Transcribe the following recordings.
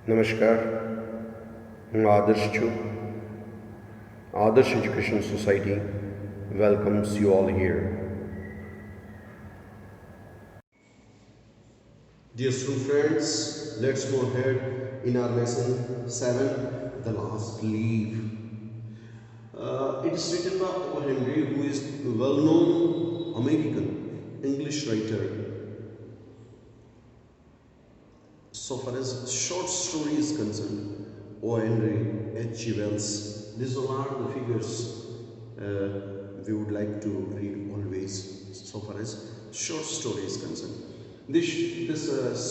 નમસ્કાર, હું આદર્શ છું. Adarsh Education Society welcomes you all here. Dear student friends, let's go ahead in our lesson 7, The Last Leaf. It is written by O. Henry, who is a well-known American English writer. So far as short story is concerned, O. Henry, H.G. Wells, these all are the figures we would like to read always so far as short story is concerned. This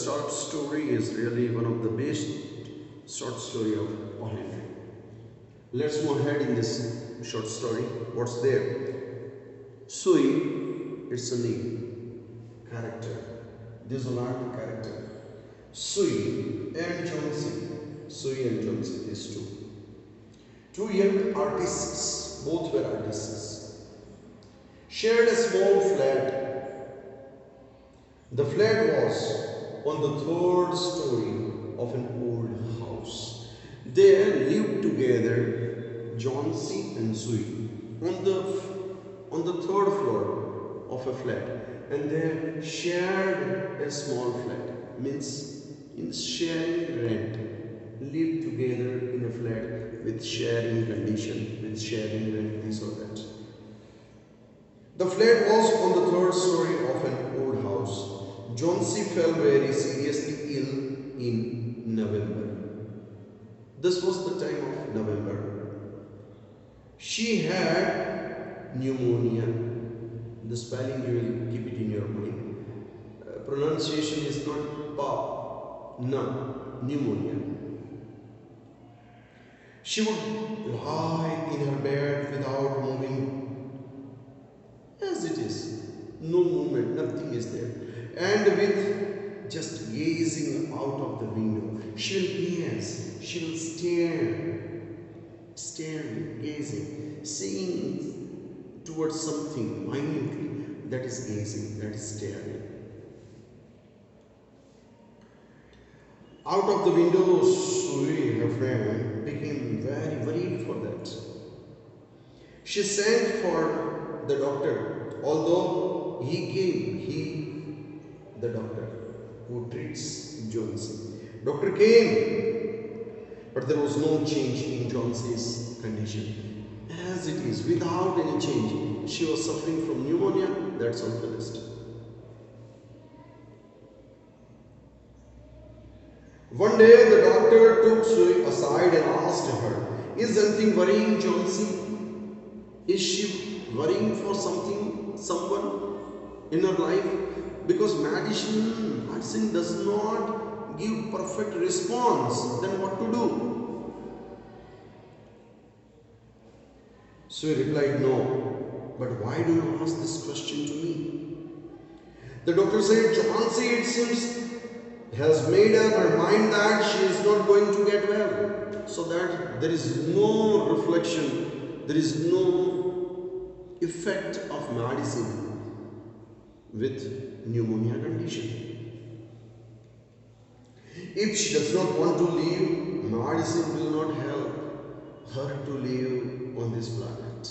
short story is really one of the best short story of O. Henry. Let's move ahead in this short story. What's there? Sui, it's a name, character. These all are the character. Sui and Johnson. Sui and Johnson, these two. Two young artists, both were artists, shared a small flat. The flat was on the third story of an old house. They lived together, Johnsy and Sui, on the third floor of a flat, and they shared a small flat. Means in sharing rent, live together in a flat with sharing condition, with sharing rent, this or that. The flat was on the third story of an old house. Johnsy fell very seriously ill in November. This was the time of November. She had pneumonia. The spelling you will keep it in your mind. Pronunciation is not pa, na, pneumonia. She would lie in her bed without moving, as it is, no movement, nothing is there, and with just gazing out of the window. She will gaze, she will stare, gazing, seeing towards something minutely. That is gazing, that is staring. Out of the window, Sui, her friend, became very worried for that. She sent for the doctor, although the doctor who treats Johnson. Doctor came, but there was no change in Johnson's condition. As it is, without any change. She was suffering from pneumonia, that's all finished. One day the doctor took Sui aside and asked her, "Is anything worrying Johnsy? Is she worrying for someone in her life? Because medicine does not give perfect response. Then what to do?" Sui replied, "No. But why do you ask this question to me?" The doctor said, "Johnsy, it seems, has made up her mind that she is not going to get well, so that there is no reflection, there is no effect of medicine with pneumonia condition. If she does not want to live, medicine will not help her to live on this planet."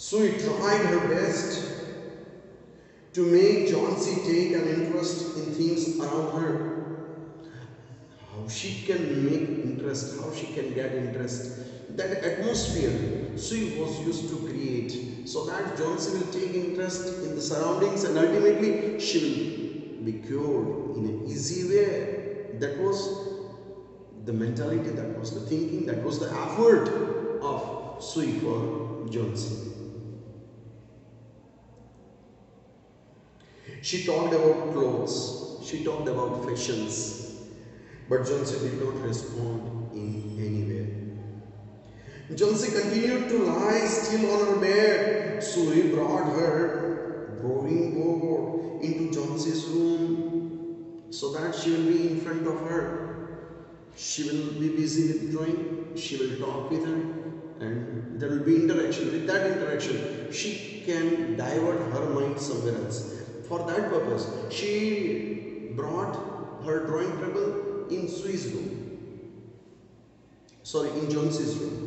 So he tried her best to make Johnsy take an interest in things around her. How she can make interest, how she can get interest. That atmosphere she was used to create, so that Johnsy will take interest in the surroundings and ultimately she will be cured in an easy way. That was the mentality, that was the thinking, that was the effort of Sui for Johnsy. She talked about clothes, she talked about fashions, but Johnsy did not respond in any way. Johnsy continued to lie still on her bed. Sui brought her drawing board into Johnsy's room so that she will be in front of her. She will be busy with drawing, she will talk with her, and there will be interaction. With that interaction, she can divert her mind somewhere else. For that purpose, she brought her drawing table in Sui's room. Sorry, in Johnson's room.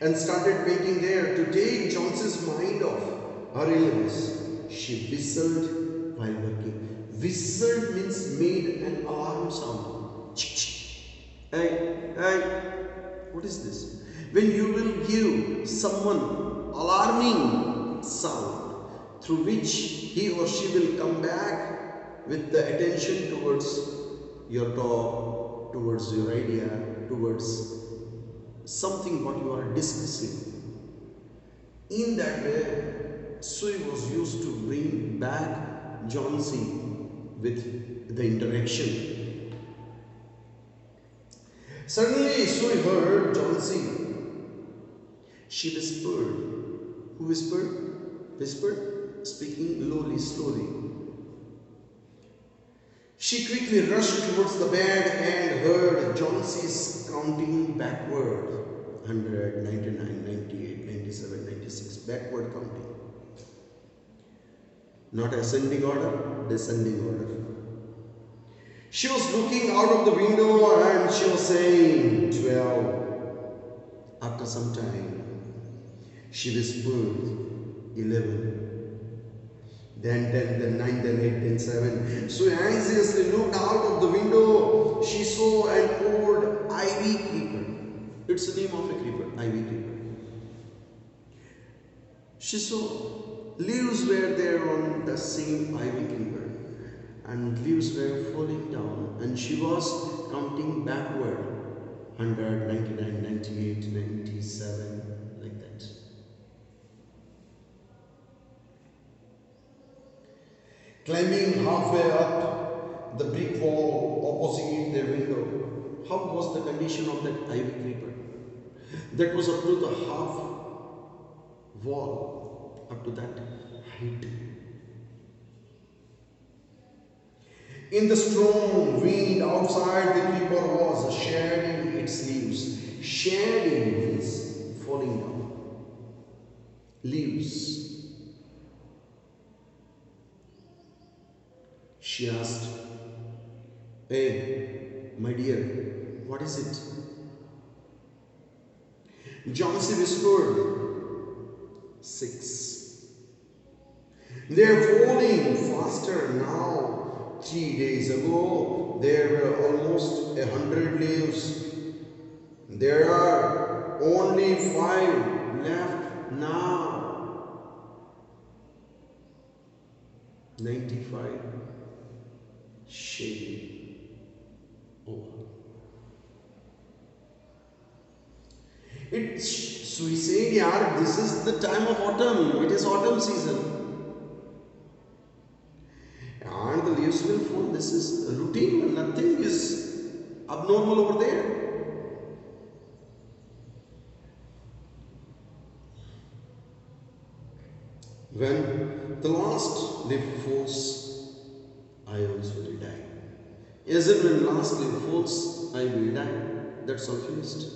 And started painting there to take Johnson's mind off her illness. She whistled while working. Whistled means made an alarm sound. Hey, hey, what is this? When you will give someone alarming sound through which he or she will come back with the attention towards your talk, towards your idea, towards something what you are discussing. In that way, Sui was used to bring back Johnsy with the interaction. Suddenly, Sui heard Johnsy. She whispered. Who whispered? Whispered, speaking lowly, slowly. She quickly rushed towards the bed and heard Johnsy's counting backward. 100, 99, 98, 97, 96. Backward counting. Not ascending order, descending order. She was looking out of the window and she was saying 12. After some time, she whispered 11. Then 10, then 9, then 8, then 7. So anxiously looked out of the window. She saw an old ivy creeper. It's the name of a creeper, ivy creeper. She saw leaves were there on the same ivy creeper, and leaves were falling down, and she was counting backward. 100, 99, 98, 97, like that. Climbing halfway up the brick wall opposite their window. How was the condition of that ivy creeper? That was up to the half wall, up to that height. In the strong wind outside, the creeper was shedding its leaves. Shedding means falling down. Leaves. She asked, "Hey, my dear, what is it?" Johnsy whispered, 6. They're falling faster now. 3 days ago, there were almost 100 leaves. There are only 5 left now. 95. Shade over. It's suicide, yaar. This is the time of autumn. It is autumn season. And the leaves will fall. This is routine. Nothing is abnormal over there. When the last leaf falls, I also will die. As if when last leaf falls, I will die. That's all finished.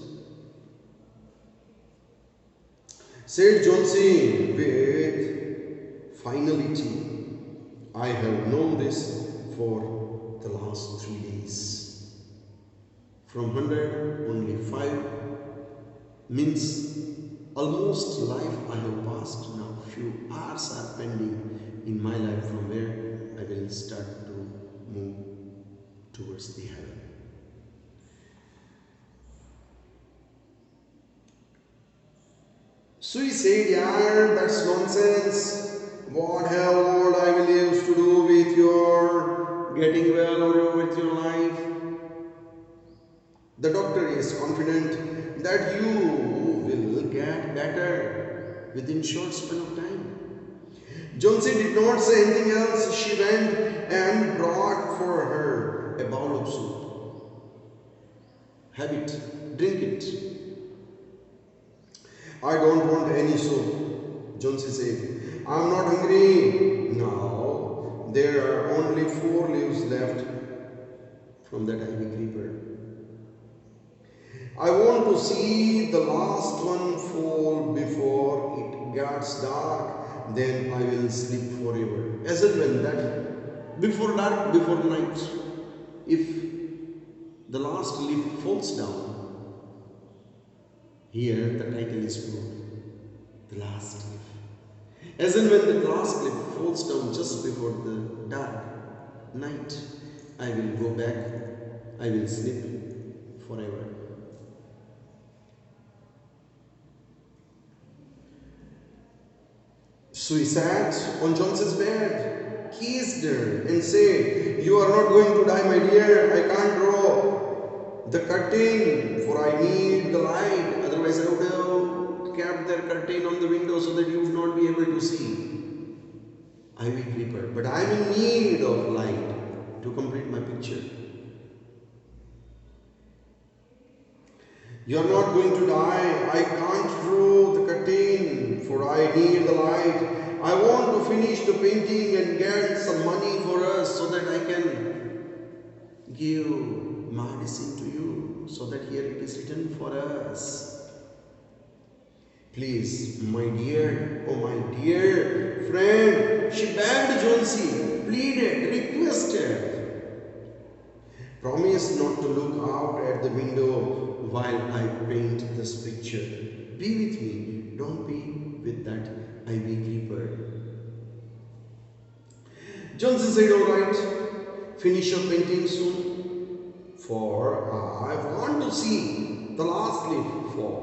Said Johnsy with finality. I have known this for the last 3 days. From 100, only 5 means almost life I have passed now. Few hours are pending in my life from where I will start to move towards the heaven. So he said, "Yeah, that's nonsense. What have old I will used to do with your getting well or with your life? The doctor is confident that you will get better within short span of time." Johnsy did not say anything else. She went and brought for her a bowl of soup. "Have it, drink it." "I don't want any soup," Johnsy said. "I'm not hungry." Now there are only 4 leaves left from that ivy creeper. I want to see the last one fall before it gets dark. then I will sleep forever. As and when that before dark, before night, if the last leaf falls down, here the title is put, the last leaf. As and when the last leaf falls down just before the dark night, I will go back, I will sleep forever. So he sat on Johnson's bed, kissed her, and said, "You are not going to die, my dear. I can't draw the curtain, for I need the light. Otherwise, I would have kept that curtain on the window so that you would not be able to see. I will creeper, but I am in need of light to complete my picture. You are not going to die. I can't draw the curtain, for I need the light. I want to finish the painting and get some money for us so that I can give medicine to you, so that here it is written for us. Please, my dear, oh my dear friend," she begged Jonesy, pleaded, requested. "Promise not to look out at the window while I paint this picture. Be with me, don't be with that ivy creeper." Johnson said, "All right, finish your painting soon, for I want to see the last leaf fall.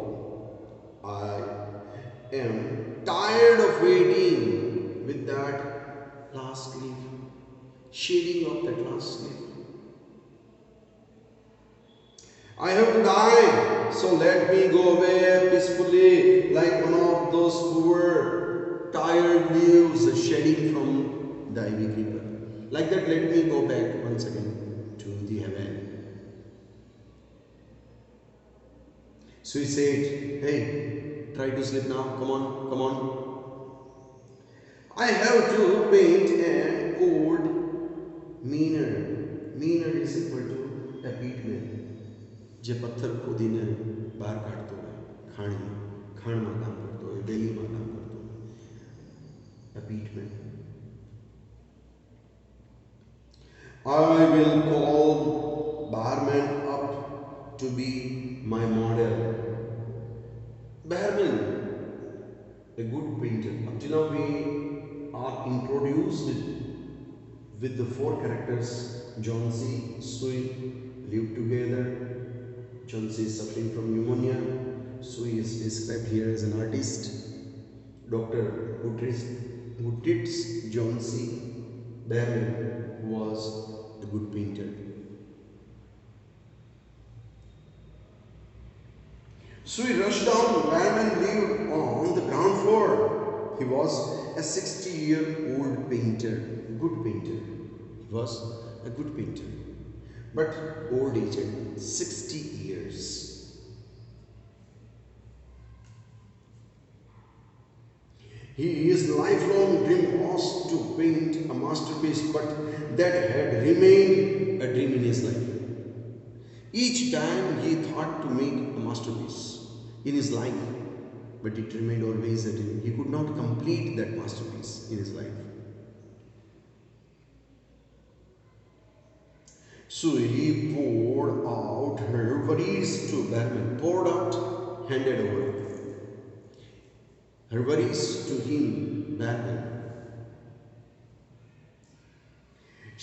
I am tired of waiting with that last leaf, shading of that last leaf. I have to die, so let me go away peacefully like one of those poor tired leaves shedding from the ivy creeper. Like that, let me go back once again to the heaven." So he said, "Hey, try to sleep now. Come on, come on. I have to paint an old miner. Miner is equal to a peatman. જે પથ્થર ખોદીને બહાર કાઢતો હોય, ખાણમાં કામ કરતો હોય, વેલીમાં કામ કરતો હોય, a peatman. I will call Barman up to be my model." Barman, a good painter. Up till now we are introduced with the four characters. Johnsy, Sui live together. Johnsy is suffering from pneumonia. Sui is described here as an artist. Doctor who treats Johnsy. Barman was a good painter. Sui rushed down. Barman lived on the ground floor. He was a 60-year-old painter, good painter. He was a good painter, but old aged, 60 years. His lifelong dream was to paint a masterpiece, but that had remained a dream in his life. Each time he thought to make a masterpiece in his life, but it remained always a dream. He could not complete that masterpiece in his life. So he poured out her worries to Barman. Poured out, handed over her worries to him, Barman.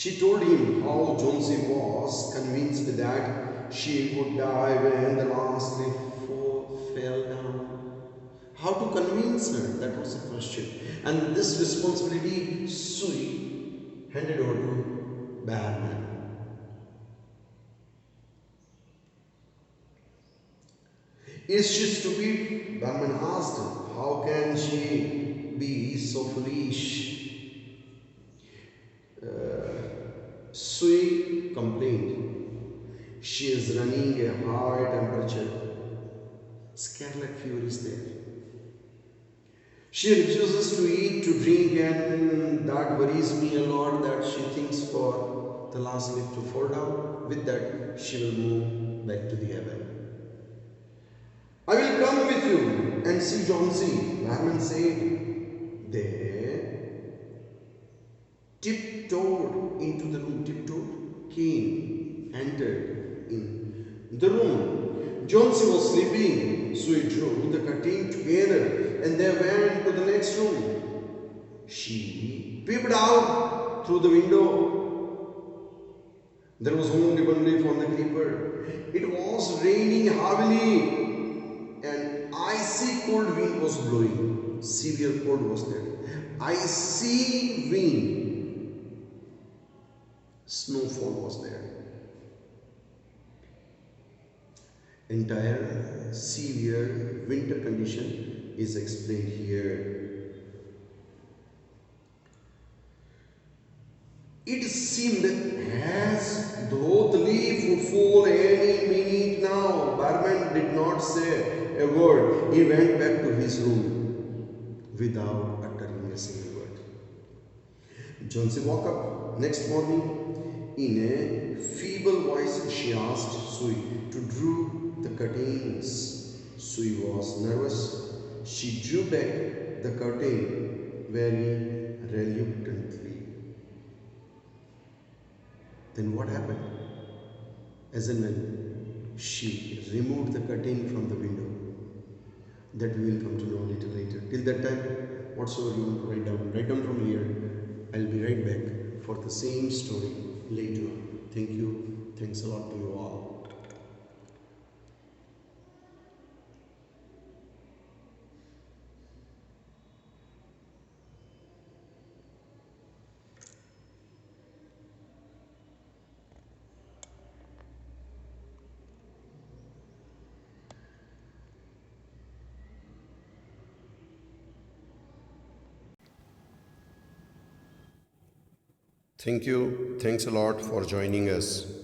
She told him how Johnsy was convinced that she would die when the last leaf fell down. How to convince her? That was the question. And this responsibility Sui handed over to Barman. Is she stupid? Barman asked. How can she be so foolish? Sui complained. She is running a high temperature. Scarlet fever is there. She refuses to eat, to drink, and that worries me a lot, that she thinks for the last leaf to fall down. With that, she will move back to the heaven. "I will come with you and see Johnsy," Barman said. Then tiptoed into the room. Tiptoed? Came, entered in the room. Jonesy was sleeping, so he drew the curtain together and they went to the next room. She peeped out through the window. There was only one leaf on the creeper. It was raining heavily. An icy cold wind was blowing. Severe cold was there. Icy wind. Snowfall was there. Entire severe winter condition is explained here. It seemed as though the leaf would fall any minute now. Barman did not say a word. He went back to his room without uttering a single word. Jonesy woke up next morning. In a feeble voice, she asked Sui to draw the curtains. Sui was nervous. She drew back the curtain very reluctantly. Then what happened? As and when she removed the curtain from the window, that we will come to know a little later. Till that time, whatsoever you want to write down from here. I'll be right back for the same story later. Thank you. Thanks a lot to you all. Thank you. Thanks a lot for joining us.